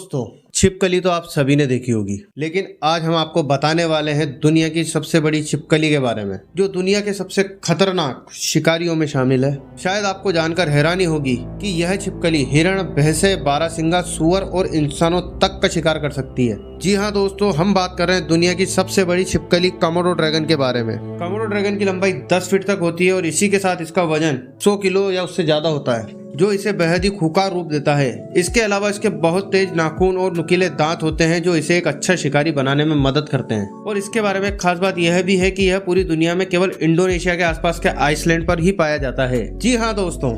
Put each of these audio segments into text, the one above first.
दोस्तों, छिपकली तो आप सभी ने देखी होगी, लेकिन आज हम आपको बताने वाले हैं दुनिया की सबसे बड़ी छिपकली के बारे में, जो दुनिया के सबसे खतरनाक शिकारियों में शामिल है। शायद आपको जानकर हैरानी होगी कि यह छिपकली हिरण, भैंसे, बारहसिंगा, सुअर और इंसानों तक का शिकार कर सकती है। जी हाँ दोस्तों, हम बात कर रहे हैं दुनिया की सबसे बड़ी छिपकली कोमोडो ड्रैगन के बारे में। कोमोडो ड्रैगन की लंबाई 10 फीट तक होती है और इसी के साथ इसका वजन 100 किलो या उससे ज्यादा होता है, जो इसे बेहद ही खूंखार रूप देता है। इसके अलावा इसके बहुत तेज नाखून और नुकीले दांत होते हैं, जो इसे एक अच्छा शिकारी बनाने में मदद करते हैं। और इसके बारे में एक खास बात यह भी है कि यह पूरी दुनिया में केवल इंडोनेशिया के आसपास के आइसलैंड पर ही पाया जाता है। जी हाँ दोस्तों,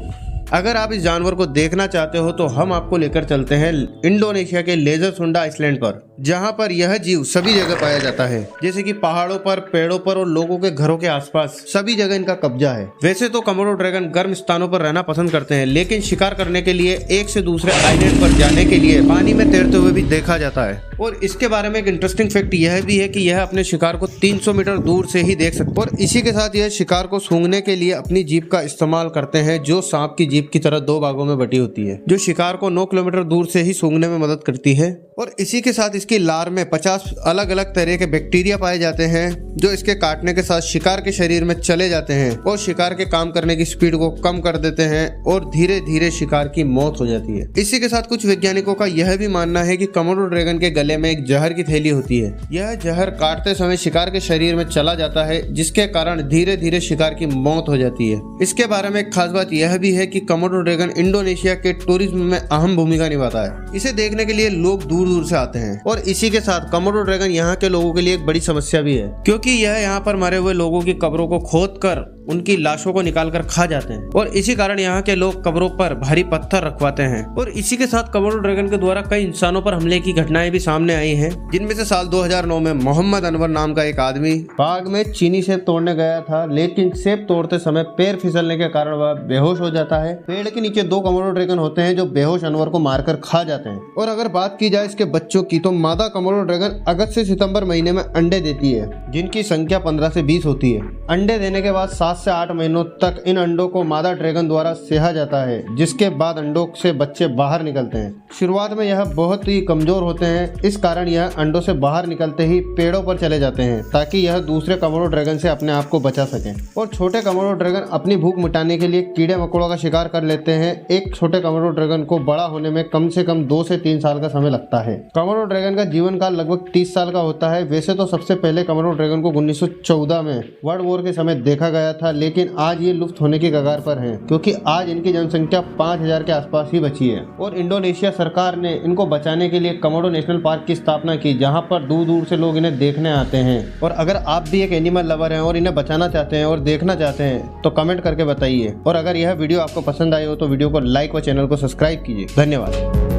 अगर आप इस जानवर को देखना चाहते हो तो हम आपको लेकर चलते हैं इंडोनेशिया के लेजर सुंडा आइसलैंड पर, जहां पर यह जीव सभी जगह पाया जाता है, जैसे कि पहाड़ों पर, पेड़ों पर और लोगों के घरों के आसपास सभी जगह इनका कब्जा है। वैसे तो कोमोडो ड्रैगन गर्म स्थानों पर रहना पसंद करते हैं, लेकिन शिकार करने के लिए एक से दूसरे आइलैंड पर जाने के लिए पानी में तैरते हुए भी देखा जाता है। और इसके बारे में एक इंटरेस्टिंग फैक्ट यह भी है कि यह अपने शिकार को 300 मीटर दूर से ही देख सकते हैं। और इसी के साथ यह शिकार को सूंघने के लिए अपनी जीभ का इस्तेमाल करते हैं, जो सांप की जीभ की तरह 2 भागों में बटी होती है, जो शिकार को 9 किलोमीटर दूर से ही सूंघने में मदद करती है। और इसी के साथ इसकी लार में 50 अलग अलग तरह के बैक्टीरिया पाए जाते हैं, जो इसके काटने के साथ शिकार के शरीर में चले जाते हैं और शिकार के काम करने की स्पीड को कम कर देते हैं और धीरे धीरे शिकार की मौत हो जाती है। इसी के साथ कुछ वैज्ञानिकों का यह भी मानना है कि कोमोडो ड्रैगन के गले में एक जहर की थैली होती है। यह जहर काटते समय शिकार के शरीर में चला जाता है, जिसके कारण धीरे धीरे शिकार की मौत हो जाती है। इसके बारे में एक खास बात यह भी है कि कोमोडो ड्रैगन इंडोनेशिया के टूरिज्म में अहम भूमिका निभाता है। इसे देखने के लिए लोग दूर दूर से आते हैं। और इसी के साथ कोमोडो ड्रैगन यहाँ के लोगों के लिए एक बड़ी समस्या भी है, क्योंकि यह यहाँ पर मरे हुए लोगों की कब्रों को खोदकर उनकी लाशों को निकालकर खा जाते हैं। और इसी कारण यहाँ के लोग कब्रों पर भारी पत्थर रखवाते हैं। और इसी के साथ कोमोडो ड्रैगन के द्वारा कई इंसानों पर हमले की घटनाएं भी सामने आई हैं, जिनमें से साल 2009 में मोहम्मद अनवर नाम का एक आदमी बाग में चीनी सेब तोड़ने गया था, लेकिन सेब तोड़ते समय पैर फिसलने के कारण वह बेहोश हो जाता है। पेड़ के नीचे 2 कोमोडो ड्रैगन होते हैं, जो बेहोश अनवर को मारकर खा जाते हैं। और अगर बात की जाए इसके बच्चों की, तो मादा कोमोडो ड्रैगन अगस्त से सितंबर महीने में अंडे देती है, जिनकी संख्या 15 से 20 होती है। अंडे देने के बाद 7 से 8 महीनों तक इन अंडों को मादा ड्रैगन द्वारा सेहा जाता है, जिसके बाद अंडों से बच्चे बाहर निकलते हैं। शुरुआत में यह बहुत ही कमजोर होते हैं, इस कारण यह अंडों से बाहर निकलते ही पेड़ों पर चले जाते हैं, ताकि यह दूसरे कोमोडो ड्रैगन से अपने आप को बचा सकें। और छोटे कोमोडो ड्रैगन अपनी भूख मिटाने के लिए कीड़े मकोड़ों का शिकार कर लेते हैं। एक छोटे कोमोडो ड्रैगन को बड़ा होने में कम से कम 2 से 3 साल का समय लगता है। कोमोडो ड्रैगन का जीवन काल लगभग 30 साल का होता है। वैसे तो सबसे पहले कोमोडो ड्रैगन को 1914 में वर्ल्ड वॉर के समय देखा गया था, लेकिन आज ये लुप्त होने की कगार पर है, क्योंकि आज इनकी जनसंख्या 5000 के आसपास ही बची है। और इंडोनेशिया सरकार ने इनको बचाने के लिए कोमोडो नेशनल पार्क की स्थापना की, जहां पर दूर दूर से लोग इन्हें देखने आते हैं। और अगर आप भी एक एनिमल लवर हैं और इन्हें बचाना चाहते हैं और देखना चाहते हैं, तो कमेंट करके बताइए। और अगर यह वीडियो आपको पसंद आई हो तो वीडियो को लाइक व चैनल को सब्सक्राइब कीजिए। धन्यवाद।